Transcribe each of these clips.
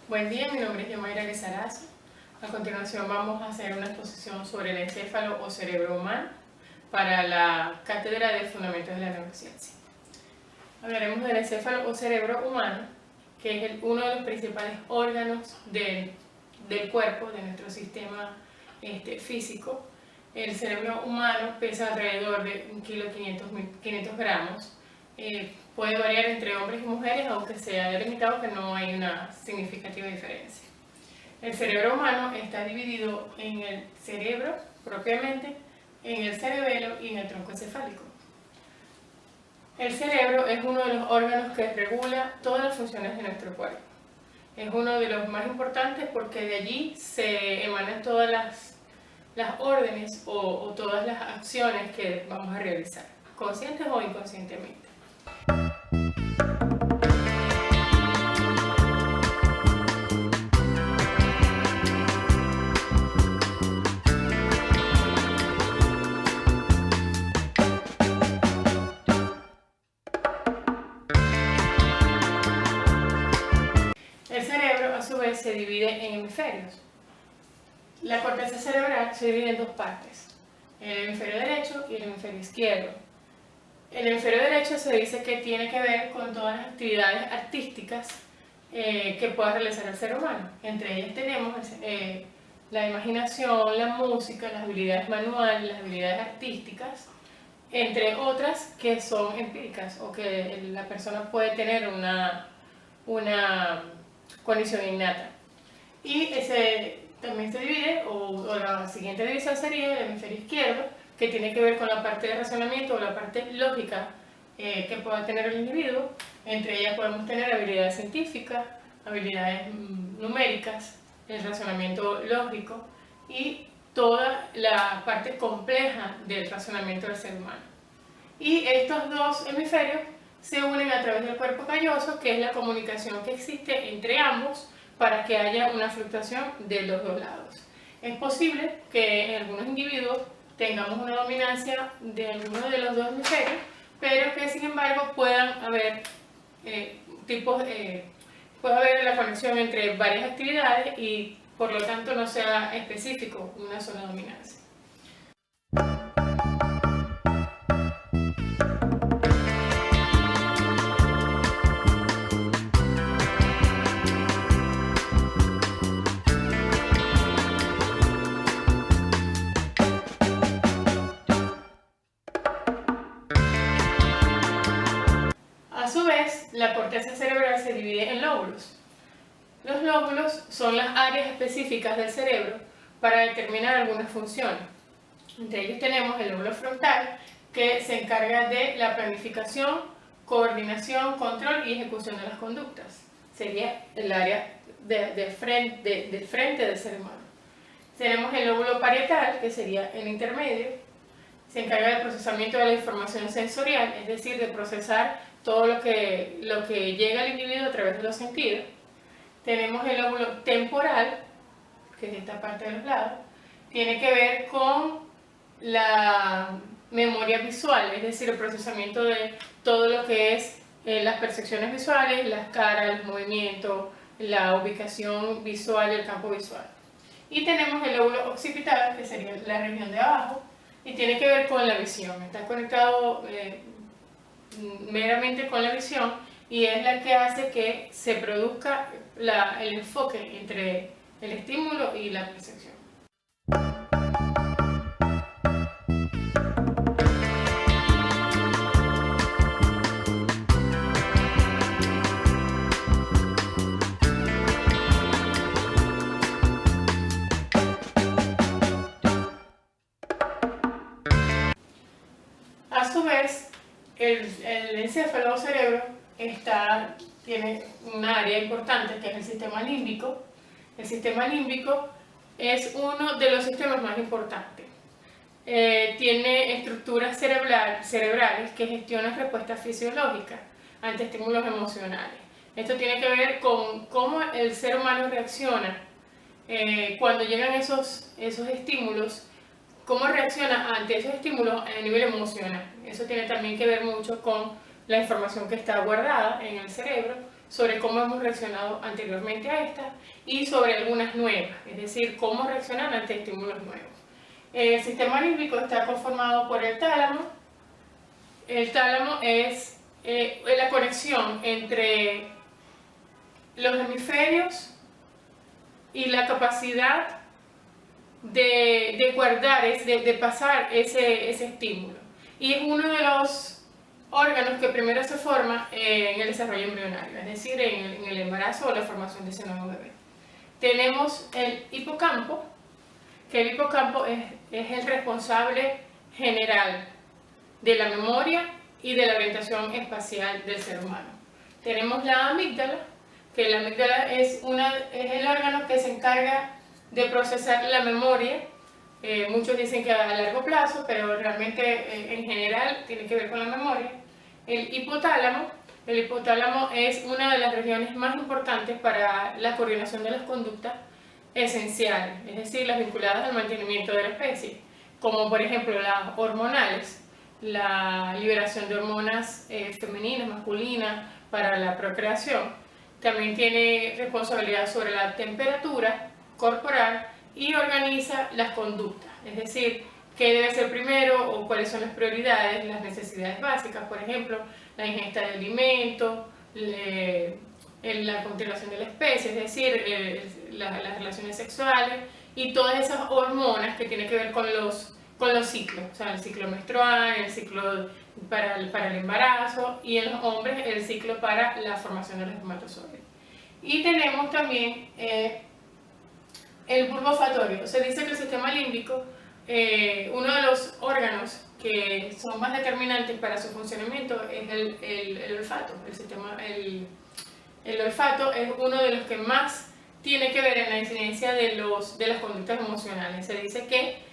Buen día, mi nombre es Yamaira Lizarazo. A continuación vamos a hacer una exposición sobre el encéfalo o cerebro humano para la Cátedra de Fundamentos de la Neurociencia. Hablaremos del encéfalo o cerebro humano, que es uno de los principales órganos del cuerpo, de nuestro sistema físico. El cerebro humano pesa alrededor de 1,500 gramos. Puede variar entre hombres y mujeres, aunque se ha delimitado que no hay una significativa diferencia. El cerebro humano está dividido en el cerebro propiamente, en el cerebelo y en el tronco encefálico. El cerebro es uno de los órganos que regula todas las funciones de nuestro cuerpo. Es uno de los más importantes porque de allí se emanan todas las órdenes o todas las acciones que vamos a realizar, conscientes o inconscientemente. El cerebro, a su vez, se divide en hemisferios. La corteza cerebral se divide en dos partes, el hemisferio derecho y el hemisferio izquierdo. El hemisferio derecho se dice que tiene que ver con todas las actividades artísticas que pueda realizar el ser humano. Entre ellas tenemos la imaginación, la música, las habilidades manuales, las habilidades artísticas, entre otras que son empíricas o que la persona puede tener una condición innata. Y también se divide, o la siguiente división sería el hemisferio izquierdo, que tiene que ver con la parte de razonamiento o la parte lógica que pueda tener el individuo. Entre ellas podemos tener habilidades científicas, habilidades numéricas, el razonamiento lógico y toda la parte compleja del razonamiento del ser humano. Y estos dos hemisferios se unen a través del cuerpo calloso, que es la comunicación que existe entre ambos para que haya una fluctuación de los dos lados. Es posible que en algunos individuos tengamos una dominancia de alguno de los dos hemisferios, pero que sin embargo puedan haber puede haber la conexión entre varias actividades y por lo tanto no sea específico una sola dominancia. A su vez, la corteza cerebral se divide en lóbulos. Los lóbulos son las áreas específicas del cerebro para determinar algunas funciones. Entre ellos tenemos el lóbulo frontal, que se encarga de la planificación, coordinación, control y ejecución de las conductas. Sería el área del frente del ser humano. Tenemos el lóbulo parietal, que sería el intermedio. Se encarga del procesamiento de la información sensorial, es decir, de procesar todo lo que llega al individuo a través de los sentidos. Tenemos el lóbulo temporal, que es esta parte de los lados, tiene que ver con la memoria visual, es decir, el procesamiento de todo lo que es las percepciones visuales, las caras, los movimientos, la ubicación visual y el campo visual. Y tenemos el lóbulo occipital, que sería la región de abajo, y tiene que ver con la visión. Está conectado meramente con la visión y es la que hace que se produzca el enfoque entre el estímulo y la percepción. el encéfalo o cerebro tiene un área importante que es el sistema límbico. El sistema límbico es uno de los sistemas más importantes. Tiene estructuras cerebrales que gestionan respuestas fisiológicas ante estímulos emocionales. Esto tiene que ver con cómo el ser humano reacciona cuando llegan esos estímulos, cómo reacciona ante esos estímulos a nivel emocional. Eso tiene también que ver mucho con la información que está guardada en el cerebro sobre cómo hemos reaccionado anteriormente a esta y sobre algunas nuevas, es decir, cómo reaccionar ante estímulos nuevos. El sistema límbico está conformado por el tálamo. El tálamo es la conexión entre los hemisferios y la capacidad de guardar, de pasar ese estímulo. Y es uno de los órganos que primero se forma en el desarrollo embrionario, es decir, en el embarazo o la formación de ese nuevo bebé. Tenemos el hipocampo, que el hipocampo es el responsable general de la memoria y de la orientación espacial del ser humano. Tenemos la amígdala, que la amígdala es el órgano que se encarga de procesar la memoria. Muchos dicen que a largo plazo, pero realmente en general tiene que ver con la memoria. El hipotálamo es una de las regiones más importantes para la coordinación de las conductas esenciales, es decir, las vinculadas al mantenimiento de la especie, como por ejemplo las hormonales, la liberación de hormonas femeninas, masculinas para la procreación. También tiene responsabilidad sobre la temperatura corporal y organiza las conductas, es decir, qué debe ser primero o cuáles son las prioridades, las necesidades básicas, por ejemplo, la ingesta de alimentos, la continuación de la especie, es decir, las relaciones sexuales y todas esas hormonas que tienen que ver con los ciclos, o sea, el ciclo menstrual, el ciclo para el embarazo y en los hombres el ciclo para la formación de los espermatozoides. Y tenemos también el bulbo olfatorio. Se dice que el sistema límbico, uno de los órganos que son más determinantes para su funcionamiento es el olfato. El olfato es uno de los que más tiene que ver en la incidencia de las conductas emocionales. Se dice que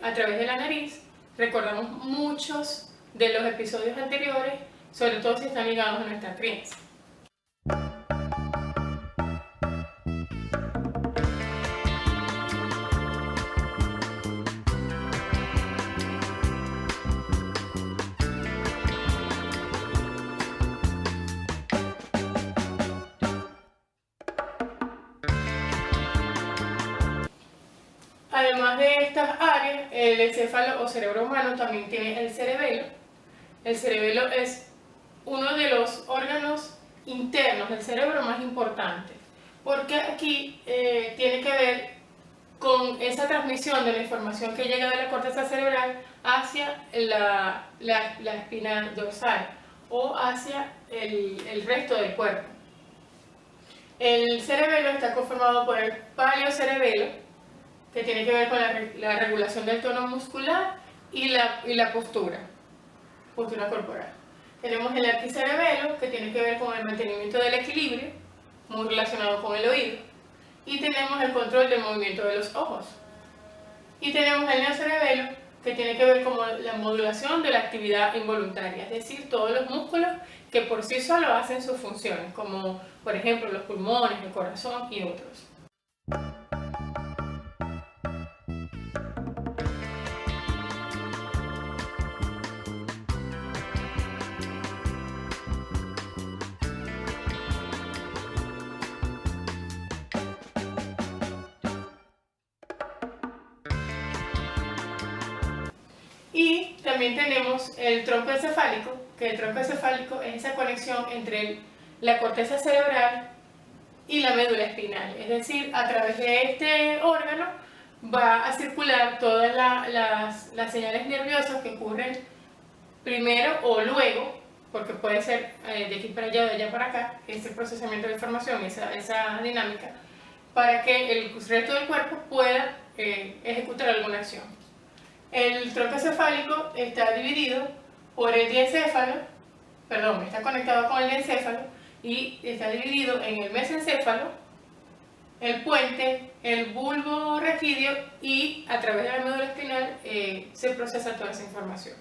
a través de la nariz recordamos muchos de los episodios anteriores, sobre todo si están ligados a nuestra crianza. Además de estas áreas, el encéfalo o cerebro humano también tiene el cerebelo. El cerebelo es uno de los órganos internos del cerebro más importantes, porque aquí tiene que ver con esa transmisión de la información que llega de la corteza cerebral hacia la espina dorsal o hacia el resto del cuerpo. El cerebelo está conformado por el paleocerebelo, que tiene que ver con la regulación del tono muscular y la postura corporal. Tenemos el arquicerebelo, que tiene que ver con el mantenimiento del equilibrio, muy relacionado con el oído. Y tenemos el control del movimiento de los ojos. Y tenemos el neocerebelo, que tiene que ver con la modulación de la actividad involuntaria, es decir, todos los músculos que por sí solos hacen sus funciones, como por ejemplo los pulmones, el corazón y otros. Y también tenemos el tronco encefálico, que el tronco encefálico es esa conexión entre la corteza cerebral y la médula espinal. Es decir, a través de este órgano va a circular todas las señales nerviosas que ocurren primero o luego, porque puede ser de aquí para allá, de allá para acá, ese procesamiento de información, esa dinámica, para que el resto del cuerpo pueda ejecutar alguna acción. El tronco encefálico está dividido por el diencéfalo, perdón, está conectado con el diencéfalo y está dividido en el mesencéfalo, el puente, el bulbo raquídeo y a través de la médula espinal se procesa toda esa información.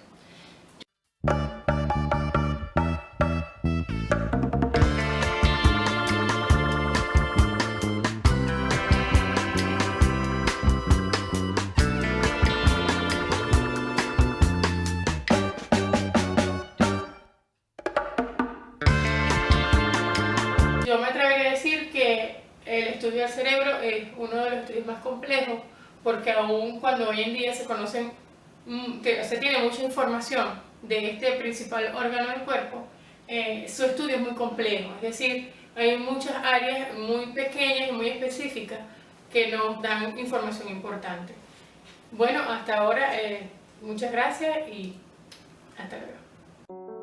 Yo me atrevería a decir que el estudio del cerebro es uno de los estudios más complejos, porque aun cuando hoy en día se tiene mucha información de este principal órgano del cuerpo, su estudio es muy complejo, es decir, hay muchas áreas muy pequeñas y muy específicas que nos dan información importante. Bueno, hasta ahora, muchas gracias y hasta luego.